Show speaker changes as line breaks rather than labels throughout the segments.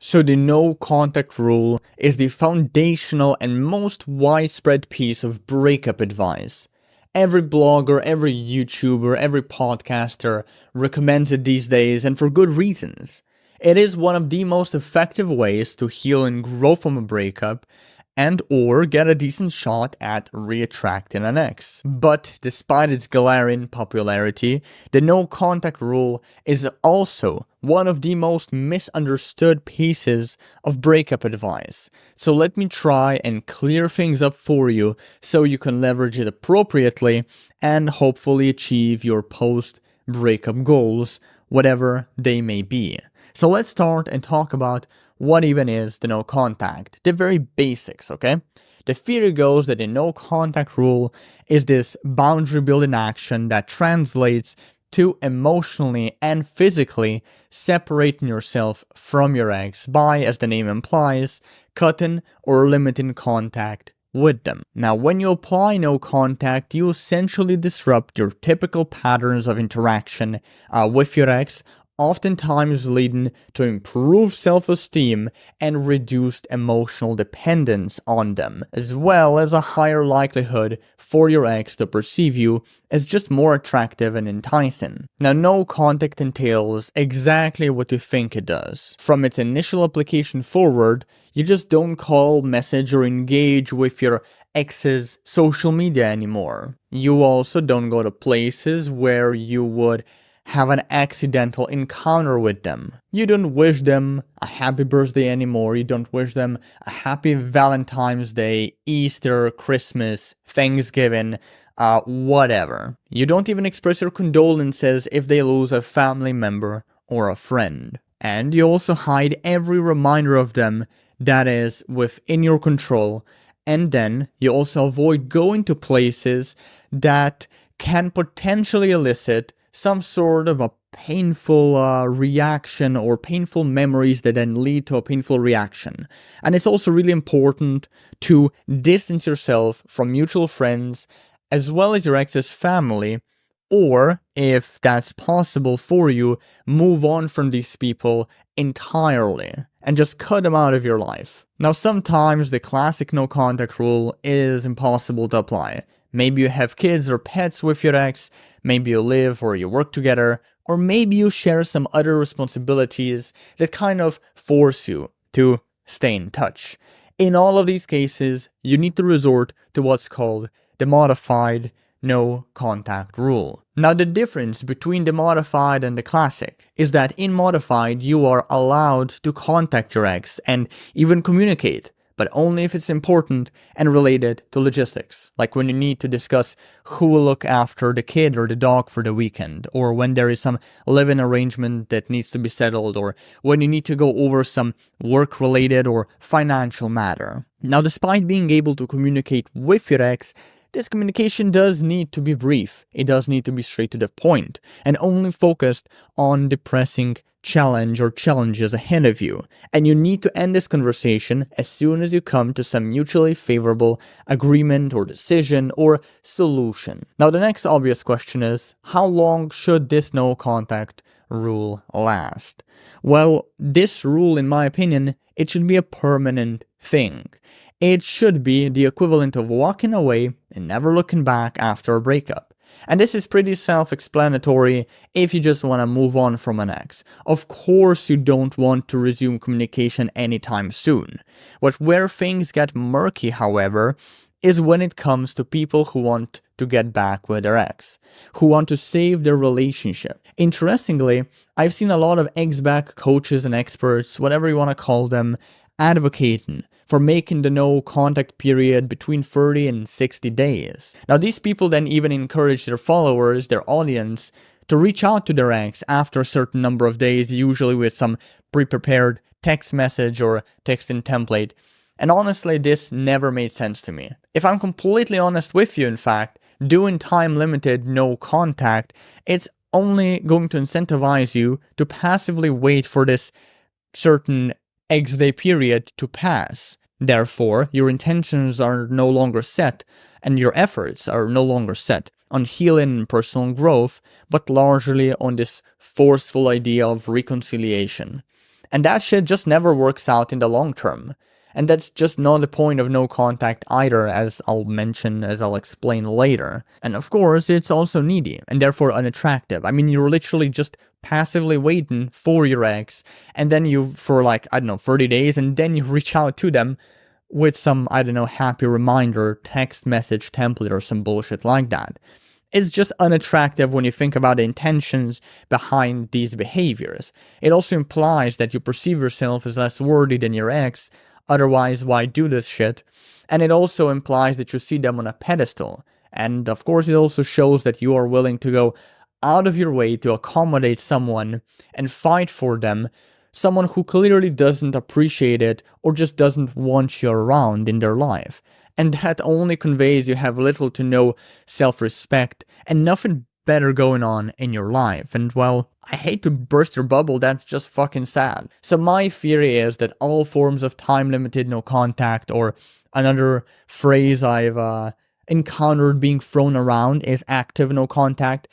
So the no contact rule is the foundational and most widespread piece of breakup advice. Every blogger, every YouTuber, every podcaster recommends it these days, and for good reasons. It is one of the most effective ways to heal and grow from a breakup, and or get a decent shot at reattracting an ex. But despite its glaring popularity, the no contact rule is also one of the most misunderstood pieces of breakup advice. So let me try and clear things up for you so you can leverage it appropriately and hopefully achieve your post-breakup goals, whatever they may be. So let's start and talk about what even is the no contact, the very basics, okay? The theory goes that the no contact rule is this boundary building action that translates to emotionally and physically separating yourself from your ex by, as the name implies, cutting or limiting contact with them. Now, when you apply no contact, you essentially disrupt your typical patterns of interaction with your ex, oftentimes leading to improved self-esteem and reduced emotional dependence on them, as well as a higher likelihood for your ex to perceive you as just more attractive and enticing. Now, no contact entails exactly what you think it does. From its initial application forward, you just don't call, message, or engage with your ex's social media anymore. You also don't go to places where you would have an accidental encounter with them. You don't wish them a happy birthday anymore. You don't wish them a happy Valentine's Day, Easter, Christmas, Thanksgiving, whatever. You don't even express your condolences if they lose a family member or a friend. And you also hide every reminder of them that is within your control. And then you also avoid going to places that can potentially elicit some sort of a painful reaction or painful memories that then lead to a painful reaction. And it's also really important to distance yourself from mutual friends as well as your ex's family, or if that's possible for you, move on from these people entirely and just cut them out of your life. Now, sometimes the classic no contact rule is impossible to apply. Maybe you have kids or pets with your ex, maybe you live or you work together, or maybe you share some other responsibilities that kind of force you to stay in touch. In all of these cases, you need to resort to what's called the modified no contact rule. Now, the difference between the modified and the classic is that in modified, you are allowed to contact your ex and even communicate, but only if it's important and related to logistics, like when you need to discuss who will look after the kid or the dog for the weekend, or when there is some living arrangement that needs to be settled, or when you need to go over some work-related or financial matter. Now, despite being able to communicate with your ex, this communication does need to be brief. It does need to be straight to the point and only focused on the pressing challenge or challenges ahead of you. And you need to end this conversation as soon as you come to some mutually favorable agreement or decision or solution. Now, the next obvious question is, how long should this no contact rule last? Well, this rule, in my opinion, it should be a permanent thing. It should be the equivalent of walking away and never looking back after a breakup. And this is pretty self-explanatory if you just want to move on from an ex. Of course, you don't want to resume communication anytime soon. But where things get murky, however, is when it comes to people who want to get back with their ex, who want to save their relationship. Interestingly, I've seen a lot of ex-back coaches and experts, whatever you want to call them, advocating for making the no contact period between 30 and 60 days. Now, these people then even encourage their followers, their audience, to reach out to their ex after a certain number of days, usually with some pre-prepared text message or texting template. And honestly, this never made sense to me. If I'm completely honest with you, in fact, doing time-limited no contact, it's only going to incentivize you to passively wait for this certain X-day period to pass. Therefore, your intentions are no longer set, and your efforts are no longer set on healing and personal growth, but largely on this forceful idea of reconciliation. And that shit just never works out in the long term. And that's just not the point of no contact either, as I'll explain later. And of course, it's also needy, and therefore unattractive. I mean, you're literally just passively waiting for your ex, and then for 30 days, and then you reach out to them with some, happy reminder, text message template or some bullshit like that. It's just unattractive when you think about the intentions behind these behaviors. It also implies that you perceive yourself as less worthy than your ex, otherwise why do this shit? And it also implies that you see them on a pedestal. And of course it also shows that you are willing to go out of your way to accommodate someone and fight for them, someone who clearly doesn't appreciate it or just doesn't want you around in their life. And that only conveys you have little to no self-respect and nothing better going on in your life. And well, I hate to burst your bubble, that's just fucking sad. So my theory is that all forms of time-limited no contact, or another phrase I've encountered being thrown around is active no contact.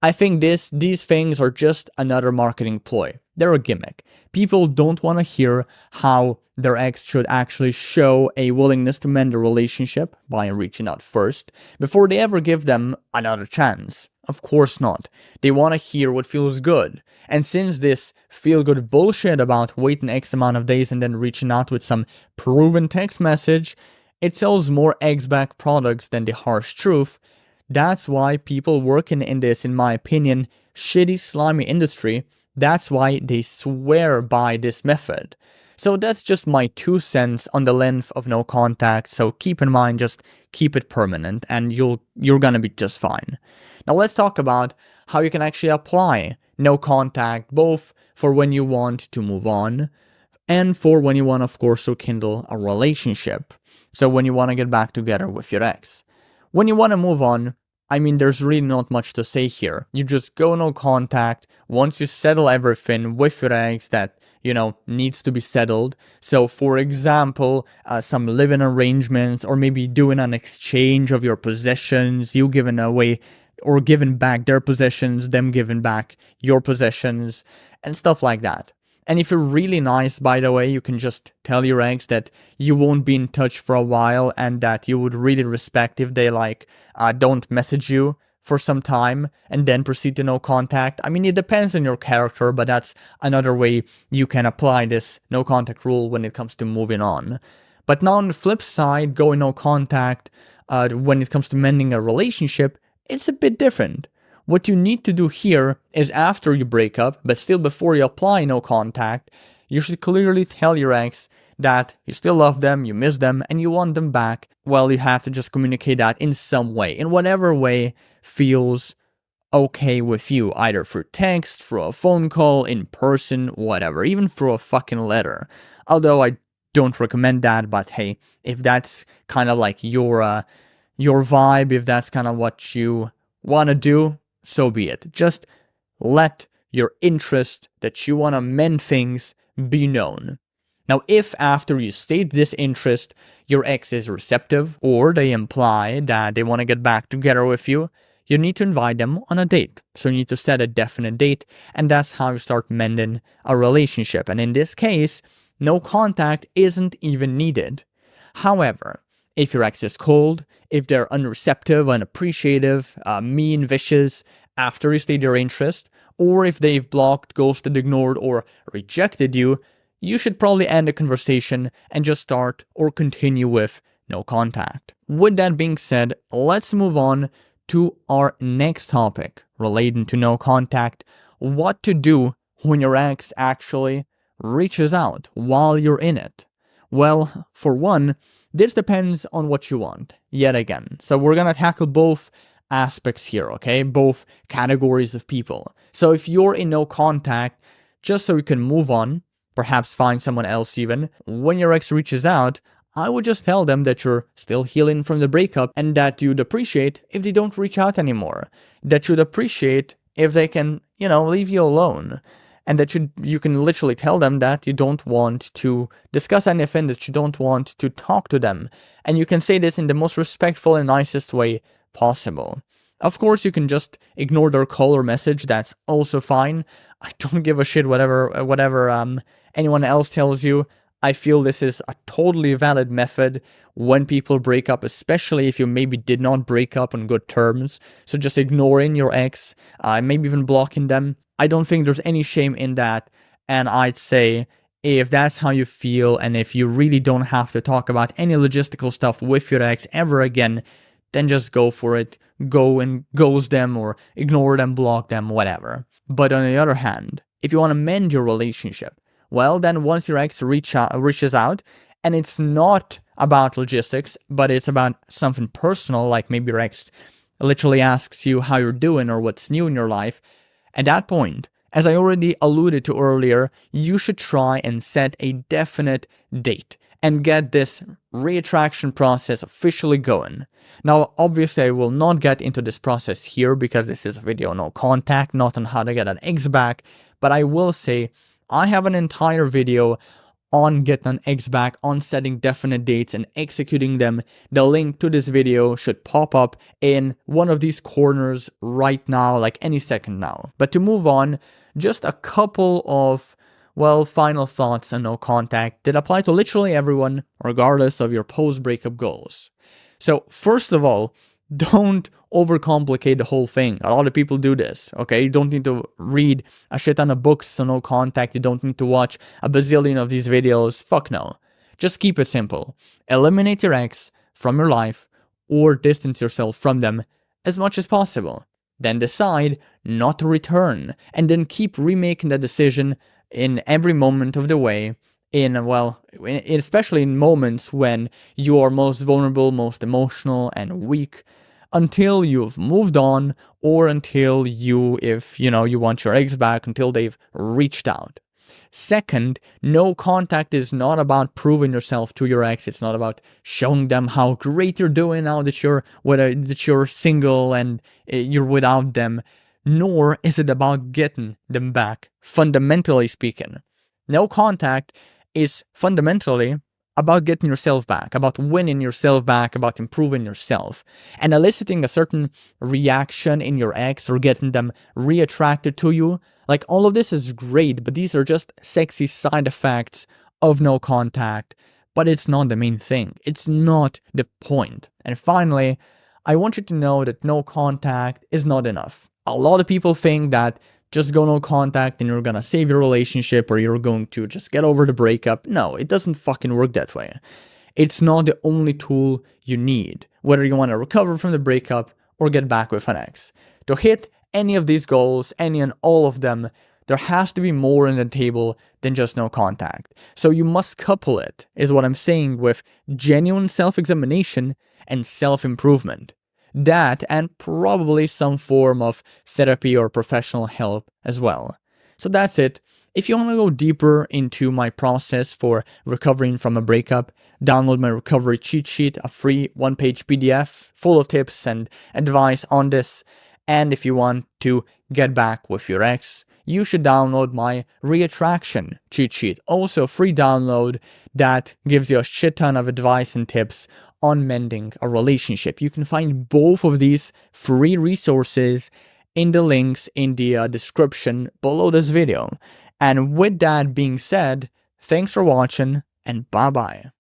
I think these things are just another marketing ploy. They're a gimmick. People don't want to hear how their ex should actually show a willingness to mend a relationship by reaching out first, before they ever give them another chance. Of course not. They want to hear what feels good. And since this feel-good bullshit about waiting X amount of days and then reaching out with some proven text message, it sells more eggs-back products than the harsh truth. That's why people working in this, in my opinion, shitty, slimy industry, that's why they swear by this method. So that's just my 2 cents on the length of no contact, so keep in mind, just keep it permanent and you're gonna be just fine. Now let's talk about how you can actually apply no contact, both for when you want to move on and for when you want, of course, to kindle a relationship. So when you want to get back together with your ex. When you want to move on, I mean, there's really not much to say here. You just go no contact once you settle everything with your ex that, needs to be settled. So, for example, some living arrangements, or maybe doing an exchange of your possessions, you giving away or giving back their possessions, them giving back your possessions, and stuff like that. And if you're really nice, by the way, you can just tell your ex that you won't be in touch for a while and that you would really respect if they don't message you for some time and then proceed to no contact. I mean, it depends on your character, but that's another way you can apply this no contact rule when it comes to moving on. But now on the flip side, going no contact when it comes to mending a relationship, it's a bit different. What you need to do here is after you break up, but still before you apply no contact, you should clearly tell your ex that you still love them, you miss them, and you want them back. Well, you have to just communicate that in some way, in whatever way feels okay with you, either through text, through a phone call, in person, whatever, even through a fucking letter. Although I don't recommend that, but hey, if that's kind of like your vibe, if that's kind of what you want to do, so be it. Just let your interest that you want to mend things be known. Now, if after you state this interest, your ex is receptive, or they imply that they want to get back together with you, you need to invite them on a date. So you need to set a definite date, and that's how you start mending a relationship. And in this case, no contact isn't even needed. However, if your ex is cold, if they're unreceptive, unappreciative, mean, vicious after you state your interest, or if they've blocked, ghosted, ignored, or rejected you, you should probably end the conversation and just start or continue with no contact. With that being said, let's move on to our next topic relating to no contact: what to do when your ex actually reaches out while you're in it. Well, for one, this depends on what you want, yet again. So we're gonna tackle both aspects here, okay? Both categories of people. So if you're in no contact, just so you can move on, perhaps find someone else even, when your ex reaches out, I would just tell them that you're still healing from the breakup and that you'd appreciate if they don't reach out anymore. That you'd appreciate if they can, leave you alone. And that you can literally tell them that you don't want to discuss anything, that you don't want to talk to them. And you can say this in the most respectful and nicest way possible. Of course, you can just ignore their call or message, that's also fine. I don't give a shit whatever anyone else tells you. I feel this is a totally valid method when people break up, especially if you maybe did not break up on good terms. So just ignoring your ex, maybe even blocking them. I don't think there's any shame in that. And I'd say if that's how you feel, and if you really don't have to talk about any logistical stuff with your ex ever again, then just go for it. Go and ghost them or ignore them, block them, whatever. But on the other hand, if you want to mend your relationship, well, then once your ex reaches out, and it's not about logistics, but it's about something personal, like maybe your ex literally asks you how you're doing or what's new in your life, at that point, as I already alluded to earlier, you should try and set a definite date and get this reattraction process officially going. Now, obviously, I will not get into this process here because this is a video no contact, not on how to get an ex back, but I will say I have an entire video on getting an ex back, on setting definite dates and executing them. The link to this video should pop up in one of these corners right now, like any second now. But to move on, just a couple of, well, final thoughts on no contact that apply to literally everyone, regardless of your post-breakup goals. So, first of all, don't overcomplicate the whole thing. A lot of people do this, okay? You don't need to read a shit ton of books on no contact. You don't need to watch a bazillion of these videos. Fuck no. Just keep it simple. Eliminate your ex from your life or distance yourself from them as much as possible. Then decide not to return, and then keep remaking that decision in every moment of the way, especially in moments when you are most vulnerable, most emotional and weak, until you've moved on, or until if you want your ex back, until they've reached out. Second, no contact is not about proving yourself to your ex. It's not about showing them how great you're doing now that you're single and you're without them. Nor is it about getting them back, fundamentally speaking. No contact is fundamentally about getting yourself back, about winning yourself back, about improving yourself. And eliciting a certain reaction in your ex or getting them reattracted to you, like all of this is great, but these are just sexy side effects of no contact. But it's not the main thing. It's not the point. And finally, I want you to know that no contact is not enough. A lot of people think that just go no contact and you're gonna save your relationship or you're going to just get over the breakup. No, it doesn't fucking work that way. It's not the only tool you need, whether you want to recover from the breakup or get back with an ex. To hit any of these goals, any and all of them, there has to be more on the table than just no contact. So you must couple it, is what I'm saying, with genuine self-examination and self-improvement. That, and probably some form of therapy or professional help as well. So that's it. If you want to go deeper into my process for recovering from a breakup, download my recovery cheat sheet, a free one-page PDF full of tips and advice on this. And if you want to get back with your ex, you should download my reattraction cheat sheet, also a free download that gives you a shit ton of advice and tips on mending a relationship. You can find both of these free resources in the links in the description below this video. And with that being said, thanks for watching and bye bye.